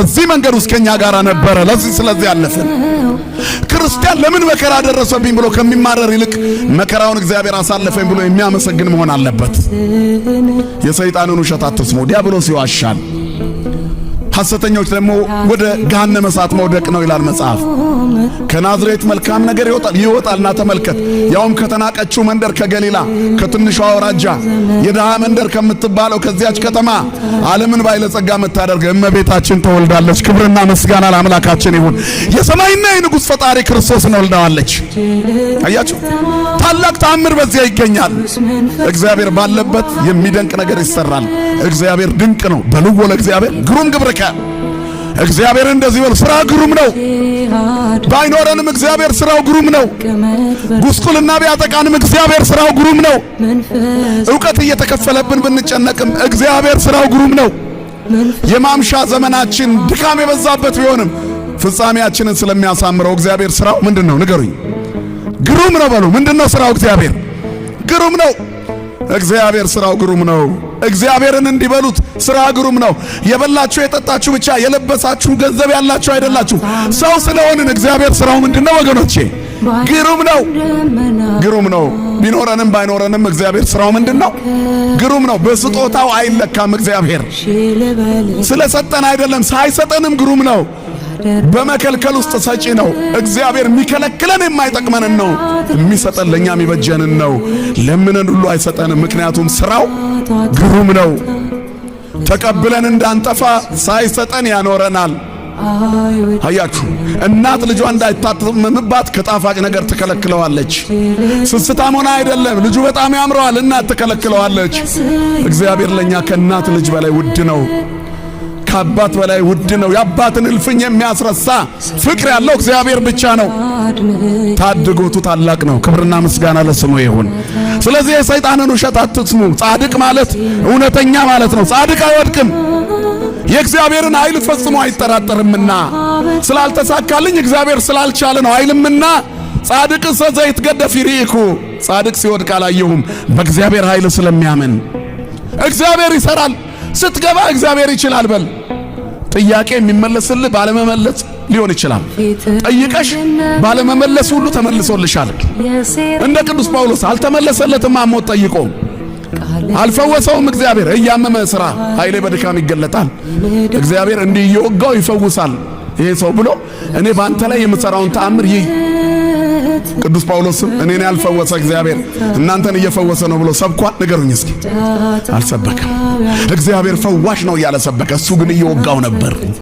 በዚህ መንገድ ውስጥ ከኛ ጋር ነበረ። ስለዚህ ያለፈን ክርስቲያን ለምን መከራ ደረሰብኝ ብሎ ከሚማረር ይልቅ መከራውን እግዚአብሔር አሳለፈኝ ብሎ የሚያመሰግን መሆን አለበት። የሰይጣንን ውሸት አትስሙ፣ ዲያብሎስ ይዋሻል። ሐሰተኞች ደግሞ ወደ ገሃነመ እሳት መውደቅ ነው ይላል መጽሐፍ። ከናዝሬት መልካም ነገር ይወጣልና ተመልከት። ያውም ከተናቀችው መንደር ከገሊላ ከትንሿ አውራጃ የድሃ መንደር ከምትባለው ከዚያች ከተማ ዓለምን ባለጸጋ የምታደርግ እመቤታችን ተወልዳለች። ክብርና ምስጋና ለአምላካችን ይሁን። የሰማይና የንጉሥ ፈጣሪ ክርስቶስን ወልዳዋለች። አያችሁ፣ ታላቅ ተአምር በዚያ ይገኛል። እግዚአብሔር ባለበት የሚደንቅ ነገር ይሰራል። እግዚአብሔር ድንቅ ነው። በልዎ ለእግዚአብሔር ግሩም ግብርከ። እግዚአብሔር እንደዚህ በል፣ ስራ ግሩም ነው። ባይኖረንም እግዚአብሔር ስራው ግሩም ነው። ጉስቁልና ቢያጠቃንም እግዚአብሔር ስራው ግሩም ነው። ዕውቀት እየተከፈለብን ብንጨነቅም እግዚአብሔር ስራው ግሩም ነው። የማምሻ ዘመናችን ድካም የበዛበት ቢሆንም ፍጻሜያችንን ስለሚያሳምረው እግዚአብሔር ስራው ምንድነው? ንገሩኝ። ግሩም ነው በሉ። ምንድነው ስራው? እግዚአብሔር ግሩም ነው። እግዚአብሔር ስራው ግሩም ነው። እግዚአብሔርን እንዲበሉት ስራ ግሩም ነው። የበላችሁ የጠጣችሁ ብቻ የለበሳችሁ ገንዘብ ያላችሁ አይደላችሁ። ሰው ስለሆንን እግዚአብሔር ስራው ምንድነው ወገኖቼ? ግሩም ነው። ግሩም ነው። ቢኖረንም ባይኖረንም እግዚአብሔር ስራው ምንድነው? ግሩም ነው። በስጦታው አይለካም። እግዚአብሔር ስለሰጠን አይደለም፣ ሳይሰጠንም ግሩም ነው። በመከልከል ውስጥ ሰጪ ነው። እግዚአብሔር የሚከለክለን የማይጠቅመንን ነው፣ የሚሰጠን ለኛ የሚበጀንን ነው። ለምንን ሁሉ አይሰጠንም፣ ምክንያቱም ስራው ግሩም ነው። ተቀብለን እንዳንጠፋ ሳይሰጠን ያኖረናል። አያችሁ፣ እናት ልጇ እንዳይታመምባት ከጣፋጭ ነገር ትከለክለዋለች። ስስታም ሆና አይደለም፣ ልጁ በጣም ያምረዋል፣ እናት ትከለክለዋለች። እግዚአብሔር ለኛ ከእናት ልጅ በላይ ውድ ነው፣ ከአባት በላይ ውድ ነው። የአባትን እልፍኝ የሚያስረሳ ፍቅር ያለው እግዚአብሔር ብቻ ነው። ታድጎቱ ታላቅ ነው። ክብርና ምስጋና ለስሙ ይሁን። ስለዚህ የሰይጣንን ውሸት አትስሙ። ጻድቅ ማለት እውነተኛ ማለት ነው። ጻድቅ አይወድቅም፣ የእግዚአብሔርን ኃይል ፈጽሞ አይጠራጠርምና። ስላልተሳካልኝ እግዚአብሔር ስላልቻለ ነው አይልምና። ጻድቅ ሰዘይት ገደፍ ይሪኩ፣ ጻድቅ ሲወድቅ አላየሁም። በእግዚአብሔር ኃይል ስለሚያምን እግዚአብሔር ይሰራል። ስትገባ እግዚአብሔር ይችላል በል። ጥያቄ የሚመለስልህ ባለመመለስ ሊሆን ይችላል። ጠይቀሽ ባለመመለስ ሁሉ ተመልሶልሻል። እንደ ቅዱስ ጳውሎስ አልተመለሰለትም። አሞት ጠይቆ አልፈወሰውም። እግዚአብሔር እያመመ ስራ ኃይሌ በድካም ይገለጣል። እግዚአብሔር እንዲህ እየወጋው ይፈውሳል ይሄ ሰው ብሎ እኔ ባንተ ላይ የምሰራውን ተአምር ይህ ቅዱስ ጳውሎስም እኔን ያልፈወሰ እግዚአብሔር እናንተን እየፈወሰ ነው ብሎ ሰብኳል። ንገሩኝ እስኪ። አልሰበከም። እግዚአብሔር ፈዋሽ ነው እያለ ሰበከ፣ እሱ ግን እየወጋው ነበር።